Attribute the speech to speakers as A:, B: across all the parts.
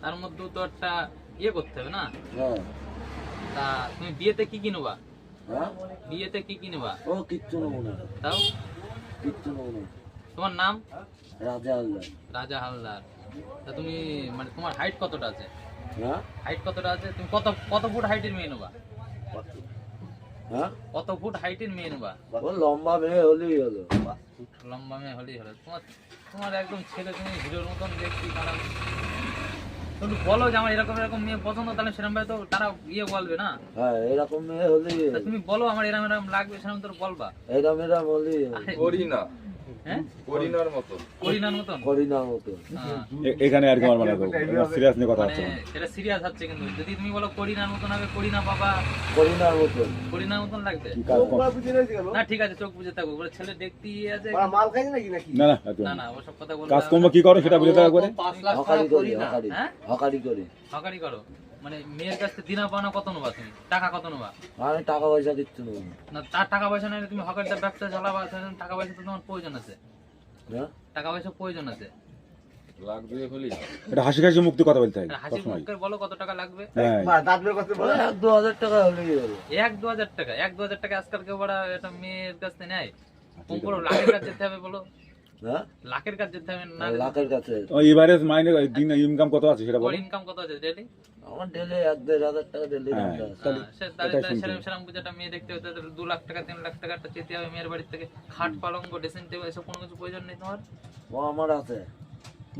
A: তার মধ্যেও তো একটা ইয়ে করতে হবে না?
B: হ্যাঁ
A: তা তুমি বিয়েতে কি কি নেবা?
B: হ্যাঁ
A: বিয়েতে কি কি নেবা?
B: ও কিচ্ছু নেবো না,
A: তাও
B: কিচ্ছু নেবো না।
A: তোমার নাম?
B: রাজা আল্লাহ।
A: রাজা হালদার। তা তুমি মানে তোমার হাইট কতটা আছে?
B: হ্যাঁ
A: হাইট কতটা আছে? তুমি কত কত ফুট হাইটের মেয়ে নেবা?
B: হ্যাঁ
A: কত ফুট হাইটের মেয়ে নেবা?
B: ও লম্বা মেয়ে হলেই হলো।
A: লম্বা মেয়ে হলেই হলো। তোমার তোমার একদম ছেলে, তুমি হিরোর মতন দেখছি। কারণ তুমি বলো যে আমার এরকম এরকম মেয়ে পছন্দ, তাহলে সেরকম ভাবে তো তারা ইয়ে বলবে না।
B: হ্যাঁ এরকম মেয়ে হলেই
A: তা
B: হলো।
A: তুমি বলো আমার এরকম এরকম লাগবে, সেরকম তো বলবা।
B: এরম এরম হলেই হলো।
A: আরে,
C: করি না,
A: হ্যাঁ
C: করিনার মতো।
A: করিনার মতন।
B: করিনার মতো।
A: হ্যাঁ,
D: এখানে আর কি আমার মানে সিরিয়াস নিয়ে কথা
A: মানে
D: হচ্ছে।
A: সেটা সিরিয়াস হচ্ছে, কিন্তু যদি তুমি বলো করিনার মতন হবে, করিনা বাবা
B: করিনার মতো।
A: করিনার মতন লাগবে
D: কি কাজ কর-
A: না। ঠিক আছে, চোখ বুঝে থাকবো, বলে ছেলে দেখতে আছে।
D: না না একদম
A: না না, ওসব কথা বলবো
D: কাজ কর্ম কি করো সেটা বুঝে থাকা করে।
B: হকারি করি, হকারি
A: হ্যাঁ?
B: হকারি করি।
A: হকারি করো মানে মেয়ের কাছ থেকে দিনা পাওনা কত নেবা তুমি? টাকা কত নেবা?
B: আমি টাকা পয়সা কিচ্ছু নেবো না।
A: না, তার টাকা পয়সা নেই, তুমি হকারিটা ব্যবসা চালাবা, সেজন্য টাকা পয়সা তো তোমার প্রয়োজন আছে।
B: হ্যাঁ
A: টাকা পয়সা প্রয়োজন আছে।
C: লাগবে হলি
D: এটা হাসি হাসি মুক্তি কথা বলতে হয়
A: হাসি
D: সবসময়।
A: মুখে বলো কত টাকা লাগবে।
D: হ্যাঁ
B: ওই 1-2 হাজার টাকা হলেই হলো।
A: 1-2 হাজার টাকা? 1-2 হাজার টাকা আজকাল কেউ বড় একটা মেয়ের কাছ থেকে নেয়? কম করে লাখের কাছে যেতে হবে বলো,
B: হ্যাঁ
A: লাখের কাছে যেতে হবে না?
B: লাখের কাছে।
D: এভারেজ মাইনে দিন ইনকাম কত আছে সেটা
A: ওর
D: বলো।
A: ইনকাম কত আছে ডেলি?
B: আমার ডেলি 1-1.5 হাজার টাকা ডেলি
D: হ্যাঁ।
B: ইনকাম আছে।
D: তাহলে এটাই শুনছি।
A: সেরকম বুঝে একটা মেয়ে দেখতে হতে 2 লাখ টাকা 3 লাখ টাকা একটা চেতে হবে মেয়ের বাড়ির থেকে। খাট পালঙ্গ ড্রেসিং টেবিল এসব কোনো কিছু প্রয়োজন নেই তোমার?
B: ও আমার আছে।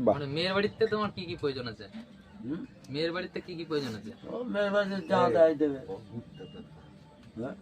D: বাহ
A: মানে মেয়ের বাড়িতে তোমার কি কি প্রয়োজন আছে?
B: হুম?
A: মেয়ের বাড়িতে কি কি প্রয়োজন আছে?
B: ও মেয়ের বাড়িতে যা দেয় দেবে। হ্যাঁ